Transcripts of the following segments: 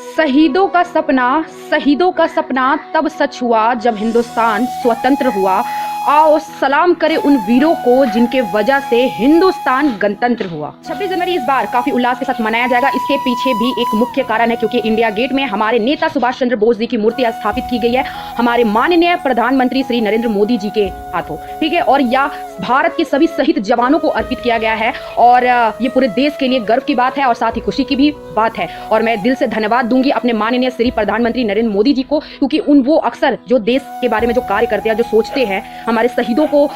शहीदों का सपना तब सच हुआ जब हिंदुस्तान स्वतंत्र हुआ। आओ सलाम करें उन वीरों को जिनके वजह से हिंदुस्तान गणतंत्र हुआ। 26 जनवरी इस बार काफी उल्लास के साथ मनाया जाएगा। इसके पीछे भी एक मुख्य कारण है क्योंकि इंडिया गेट में हमारे नेता सुभाष चंद्र बोस जी की मूर्ति स्थापित की गई है हमारे माननीय प्रधानमंत्री श्री नरेंद्र मोदी जी के हाथों, ठीक है। और यह भारत के सभी शहीद जवानों को अर्पित किया गया है और ये पूरे देश के लिए गर्व की बात है और साथ ही खुशी की भी बात है। और मैं दिल से धन्यवाद दूंगी अपने माननीय श्री प्रधानमंत्री नरेंद्र मोदी जी को, क्योंकि वो अक्सर जो देश के बारे में जो कार्य करते हैं, जो सोचते हैं, हमारे शहीदों को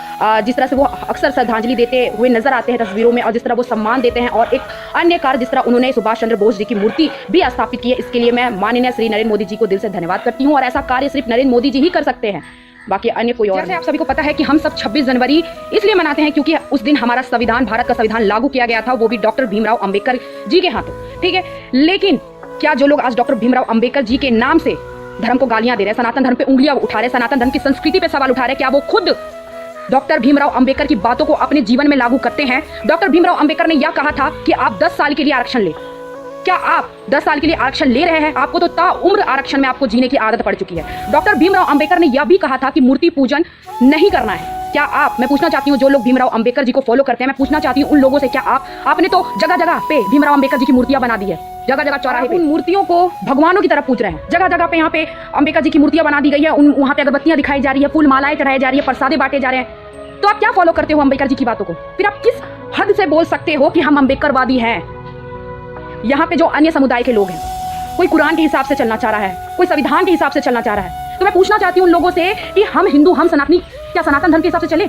जिस तरह से वो अक्सर श्रद्धांजलि देते हुए नजर आते हैं तस्वीरों में, और जिस तरह वो सम्मान देते हैं, और एक अन्य कार्य जिस तरह उन्होंने सुभाष चंद्र बोस जी की मूर्ति भी स्थापित की है, इसके लिए मैं माननीय श्री नरेंद्र मोदी जी को दिल से धन्यवाद करती हूँ। और ऐसा कार्य सिर्फ नरेंद्र मोदी जी ही कर सकते हैं, बाकी अन्य कोई और। जैसे आप सभी को पता है कि हम सब 26 जनवरी इसलिए मनाते हैं क्योंकि उस दिन हमारा संविधान, भारत का संविधान लागू किया गया था, वो भी डॉक्टर भीमराव अंबेडकर जी के हाथों, ठीक है। लेकिन क्या जो लोग आज डॉक्टर भीमराव अंबेडकर जी के नाम से धर्म को गालियां दे रहे हैं, सनातन धर्म पे उंगलियां उठा रहे हैं, सनातन धर्म की संस्कृति पे सवाल उठा रहे हैं, क्या वो खुद डॉक्टर भीमराव अंबेडकर की बातों को अपने जीवन में लागू करते हैं? डॉक्टर भीमराव अंबेडकर ने यह कहा था कि आप 10 साल के लिए आरक्षण ले। क्या आप 10 साल के लिए आरक्षण ले रहे हैं? आपको तो ताउम्र आरक्षण में आपको जीने की आदत पड़ चुकी है। डॉक्टर भीमराव अंबेडकर ने यह भी कहा था कि मूर्ति पूजन नहीं करना है। क्या मैं पूछना चाहती हूँ, जो लोग भीमराव अंबेडकर जी को फॉलो करते हैं, मैं पूछना चाहती हूँ उन लोगों से, क्या आपने तो जगह जगह पे भीमराव अंबेडकर जी की मूर्तियां बना दी है, जगह जगह चौराहे पे उन मूर्तियों को भगवानों की तरफ पूज रहे हैं, जगह जगह पे यहाँ पे अंबेडकर जी की मूर्तियां बना दी गई है, वहाँ पे अगरबत्तियां दिखाई जा रही है, फूल मालाएं चढ़ाई जा रही है, प्रसादे बांटे जा रहे हैं। तो आप क्या फॉलो करते हो अंबेडकर जी की बातों को? फिर आप किस हद से बोल सकते हो कि हम अंबेडकरवादी हैं? यहाँ पे जो अन्य समुदाय के लोग हैं, कोई कुरान के हिसाब से चलना चाह रहा है, कोई संविधान के हिसाब से चलना चाह रहा है, तो मैं पूछना चाहती हूँ उन लोगों से कि हम हिंदू, हम सनातनी, क्या सनातन धर्म के हिसाब से चले?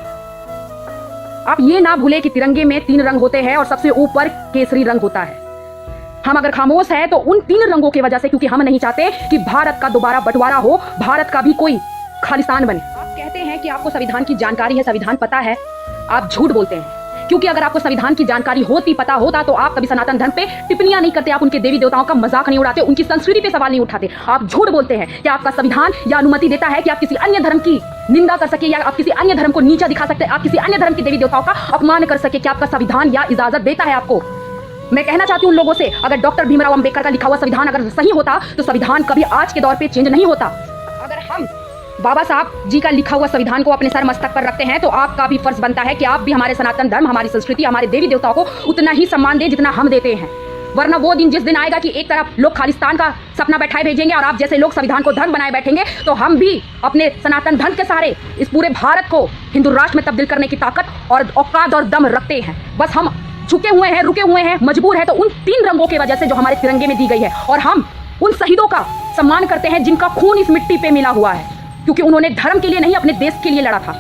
आप ये ना भूले कि तिरंगे में 3 रंग होते हैं और सबसे ऊपर केसरी रंग होता है। हम अगर खामोश हैं तो उन 3 रंगों की वजह से, क्योंकि हम नहीं चाहते कि भारत का दोबारा बंटवारा हो, भारत का भी कोई खालिस्तान बने। आप कहते हैं कि आपको संविधान की जानकारी है, संविधान पता है, आप झूठ बोलते हैं। क्योंकि अगर आपको संविधान की जानकारी होती, पता होता, तो आप कभी सनातन धर्म पे टिप्पणियां नहीं करते, आप उनके देवी देवताओं का मजाक नहीं उड़ाते, उनकी संस्कृति पे सवाल नहीं उठाते। आप झूठ बोलते हैं कि आपका संविधान यह अनुमति देता है कि आप किसी अन्य धर्म की निंदा कर सके, या आप किसी अन्य धर्म को नीचा दिखा सकते, आप किसी अन्य धर्म के देवी देवताओं का अपमान कर सके। क्या आपका संविधान या इजाजत देता है आपको? मैं कहना चाहती हूँ उन लोगों से, अगर डॉक्टर भीमराव अंबेडकर का लिखा हुआ संविधान अगर सही होता तो संविधान कभी आज के दौर पे चेंज नहीं होता। अगर हम बाबा साहब जी का लिखा हुआ संविधान को अपने सर मस्तक पर रखते हैं तो आपका भी फर्ज बनता है कि आप भी हमारे सनातन धर्म, हमारी संस्कृति, हमारे देवी देवताओं को उतना ही सम्मान दें जितना हम देते हैं। वरना वो दिन जिस दिन आएगा कि एक तरफ लोग खालिस्तान का सपना बैठाए भेजेंगे और आप जैसे लोग संविधान को धर्म बनाए बैठेंगे, तो हम भी अपने सनातन धर्म के सहारे इस पूरे भारत को हिंदू राष्ट्र में तब्दील करने की ताकत और औकात और दम रखते हैं। बस हम झुके हुए हैं, रुके हुए हैं, मजबूर है तो उन 3 रंगों की वजह से जो हमारे तिरंगे में दी गई है। और हम उन शहीदों का सम्मान करते हैं जिनका खून इस मिट्टी पे मिला हुआ है, क्योंकि उन्होंने धर्म के लिए नहीं, अपने देश के लिए लड़ा था।